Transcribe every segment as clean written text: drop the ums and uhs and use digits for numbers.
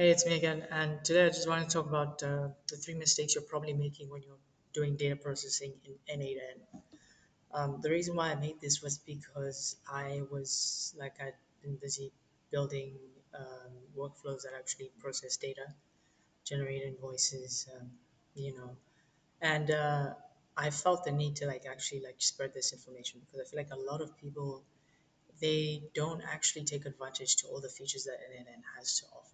Hey, it's me again, and today I just want to talk about the three mistakes you're probably making when you're doing data processing in n8n. The reason why I made this was because I was I'd been busy building workflows that actually process data, generate invoices, you know, and I felt the need to actually spread this information because I feel like a lot of people they don't actually take advantage to all the features that n8n has to offer.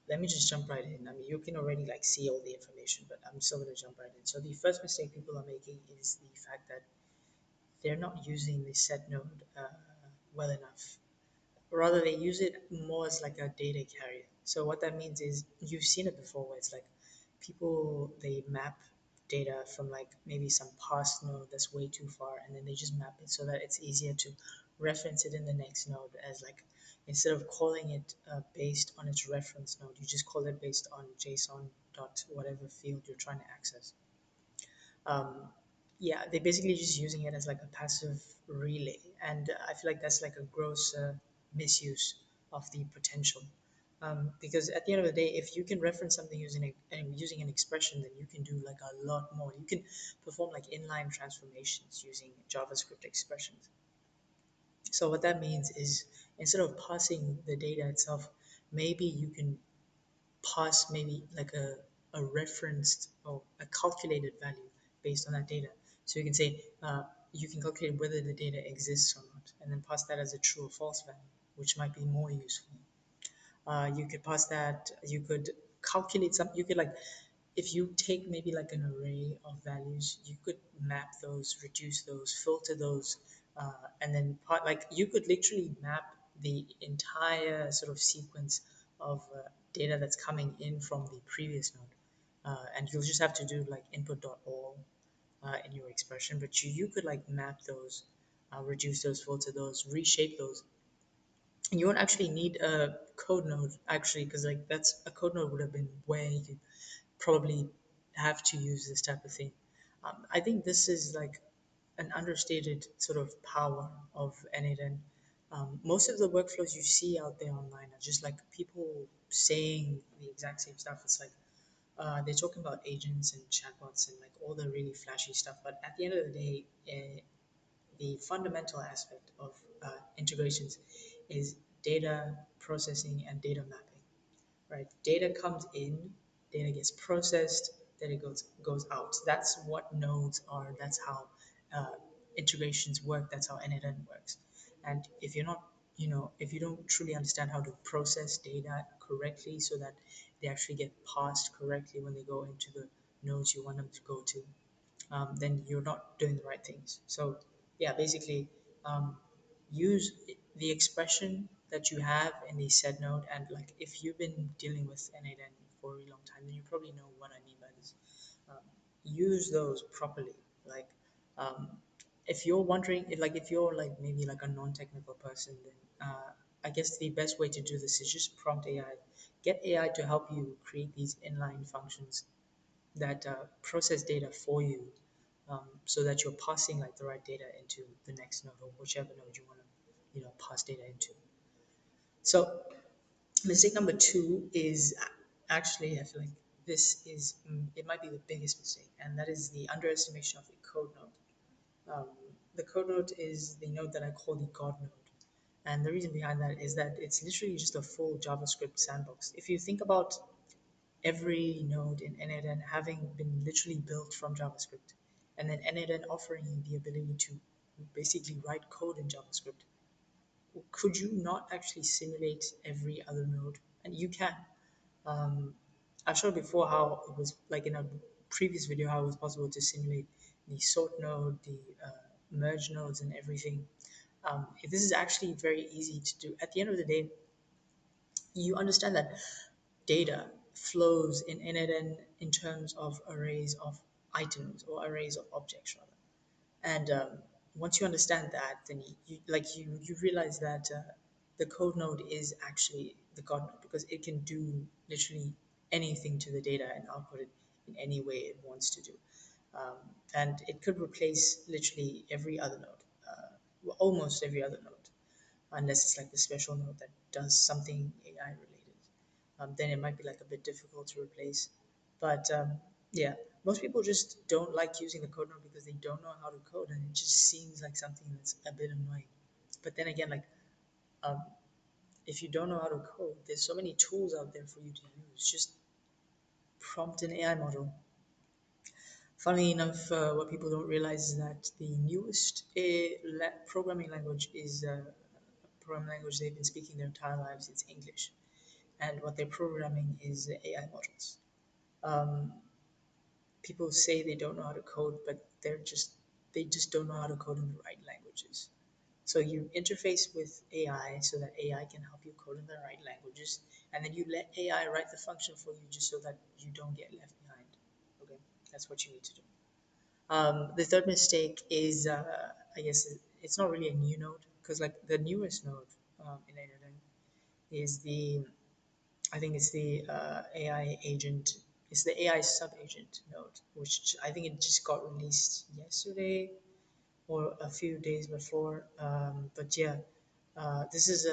Let me just jump right in. I mean, you can already see all the information, but I'm still going to jump right in. So the first mistake people are making is the fact that they're not using the set node well enough. Rather, they use it more as like a data carrier. So what that means is you've seen it before, where it's like people they map data from maybe some past node that's way too far, and then they just map it so that it's easier to reference it in the next node as instead of calling it based on its reference node, you just call it based on JSON dot whatever field you're trying to access. um, yeah, they're basically just using it as like a passive relay, and I feel like that's like a gross misuse of the potential. Because at the end of the day, if you can reference something using an expression, then you can do like a lot more. You can perform like inline transformations using JavaScript expressions. So what that means is instead of passing the data itself, maybe you can pass maybe like a referenced or a calculated value based on that data. So you can say you can calculate whether the data exists or not, and then pass that as a true or false value, which might be more useful. You could pass that. You could calculate some. You could if you take maybe like an array of values, you could map those, reduce those, filter those, and then you could literally map the entire sort of sequence of data that's coming in from the previous node. And you'll just have to do like input.all in your expression, but you could map those, reduce those, filter those, reshape those. And you won't actually need a code node actually, because that's a code node would have been where you probably have to use this type of thing. I think this is like an understated sort of power of n8n. Most of the workflows you see out there online are just like people saying the exact same stuff. It's like they're talking about agents and chatbots and like all the really flashy stuff, but at the end of the day, the fundamental aspect of integrations is data processing and data mapping, right? Data comes in, data gets processed, data goes out. That's what nodes are. That's how integrations work. That's how n8n works. And if you're not, if you don't truly understand how to process data correctly so that they actually get passed correctly when they go into the nodes you want them to go to, then you're not doing the right things. So yeah, basically, um, use the expression that you have in the set node, and if you've been dealing with n8n for a really long time, then you probably know what I mean by this. Um, use those properly. Like, um, if you're wondering, if you're maybe like a non-technical person, then I guess the best way to do this is just prompt AI. Get AI to help you create these inline functions that process data for you, so that you're passing the right data into the next node or whichever node you want to pass data into. So mistake number two is actually, I feel like this is it might be the biggest mistake, and that is the underestimation of the code node. The code node is the node that I call the god node. And the reason behind that is that it's literally just a full JavaScript sandbox. If you think about every node in n8n having been literally built from JavaScript, and then n8n offering you the ability to basically write code in JavaScript, could you not actually simulate every other node? And you can. Um, I've showed before how it was like in a previous video how it was possible to simulate the sort node, the merge nodes, and everything. This is actually very easy to do. At the end of the day, you understand that data flows in n8n in terms of arrays of items or arrays of objects rather. And once you understand that, then you realize that the code node is actually the god node because it can do literally anything to the data and output it in any way it wants to do. Um, and it could replace literally every other node, well, almost every other node, unless it's like the special node that does something AI related. then it might be like a bit difficult to replace. But yeah, most people just don't like using the code node because they don't know how to code, and it just seems like something that's a bit annoying. But then again, like um, if you don't know how to code, there's so many tools out there for you to use. Just prompt an AI model. Funnily enough, what people don't realize is that the newest programming language is a programming language they've been speaking their entire lives. It's English, and what they're programming is AI models. Um, People say they don't know how to code, but they just don't know how to code in the right languages. So you interface with AI so that AI can help you code in the right languages, and then you let AI write the function for you just so that you don't get left behind. Okay, that's what you need to do. The third mistake is, I guess, it's not really a new node because like the newest node in n8n is I think it's the AI agent. It's the AI sub agent node, which I think it just got released yesterday or a few days before. But yeah, this is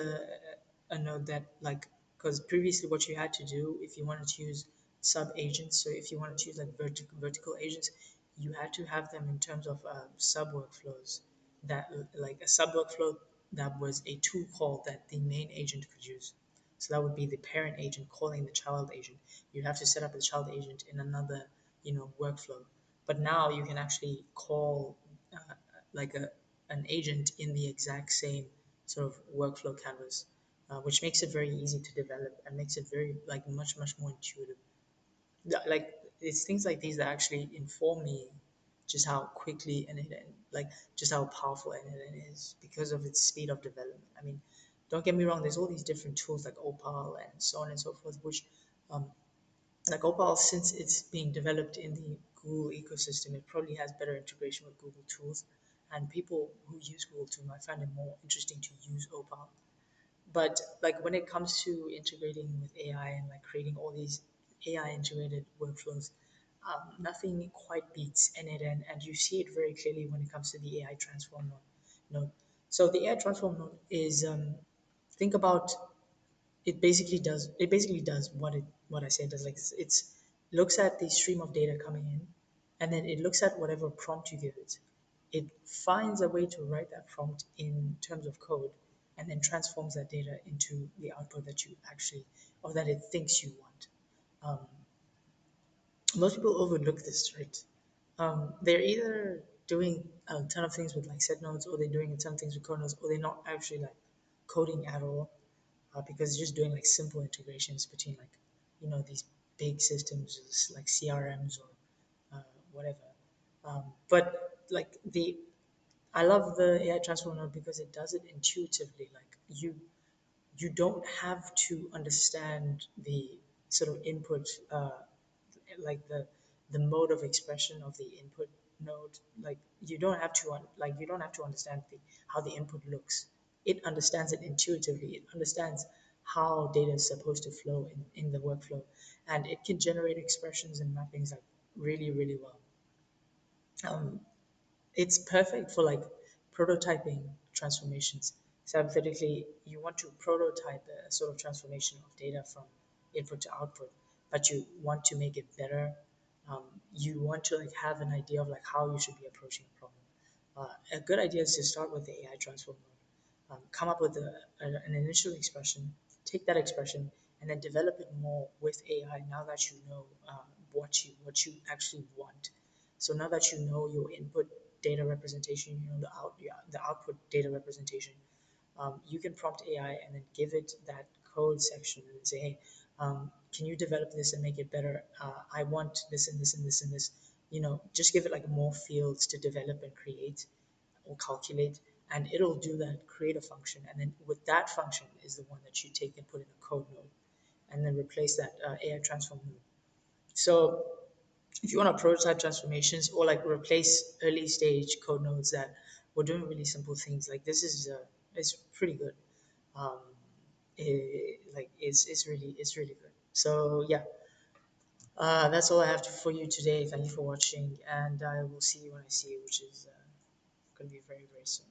a node that like because previously what you had to do if you wanted to use sub agents, so if you wanted to use like vertical agents, you had to have them in terms of sub workflows that like a sub workflow that was a tool call that the main agent could use. So that would be the parent agent calling the child agent. You'd have to set up the child agent in another, workflow. But now you can actually call like an agent in the exact same sort of workflow canvas, which makes it very easy to develop and makes it very like much more intuitive. Like it's things like these that actually inform me just how quickly n8n, like just how powerful n8n is because of its speed of development. I mean, don't get me wrong. There's all these different tools like Opal and so on and so forth, which um, like Opal, since it's being developed in the Google ecosystem, it probably has better integration with Google tools. And people who use Google tools might find it more interesting to use Opal. But like when it comes to integrating with AI and like creating all these AI integrated workflows, nothing quite beats n8n, and you see it very clearly when it comes to the AI transform node. So the AI transform node is think about it basically does what I said it does. Like it's looks at the stream of data coming in, and then it looks at whatever prompt you give it. It finds a way to write that prompt in terms of code, and then transforms that data into the output that you actually or that it thinks you want. Um, Most people overlook this, right? They're either doing a ton of things with like set nodes, or they're doing a ton of things with code nodes, or they're not actually like coding at all because it's just doing like simple integrations between like these big systems like CRMs or whatever. But like the I love the AI transform node because it does it intuitively. Like you don't have to understand the sort of input like the mode of expression of the input node. Like you don't have to understand how the input looks. It understands it intuitively. It understands how data is supposed to flow in the workflow, and it can generate expressions and mappings like really well. um, it's perfect for like prototyping transformations. So hypothetically, you want to prototype a sort of transformation of data from input to output, but you want to make it better. You want to like have an idea of like how you should be approaching a problem. A good idea is to start with the AI transform mode. Come up with an initial expression, take that expression, and then develop it more with AI. Now that you know what you actually want, so now that you know your input data representation, you know the output data representation, you can prompt AI and then give it that code section and say, hey, can you develop this and make it better? I want this and this and this and this. Just give it like more fields to develop and create or calculate, and it'll do that, create a function, and then with that function is the one that you take and put in a code node, and then replace that AI transform node. So if you want to prototype transformations or like replace early stage code nodes that were doing really simple things, like this is pretty good. Um, it's really good. So yeah, that's all I have for you today. Thank you for watching, and I will see you when I see you, which is going to be very soon.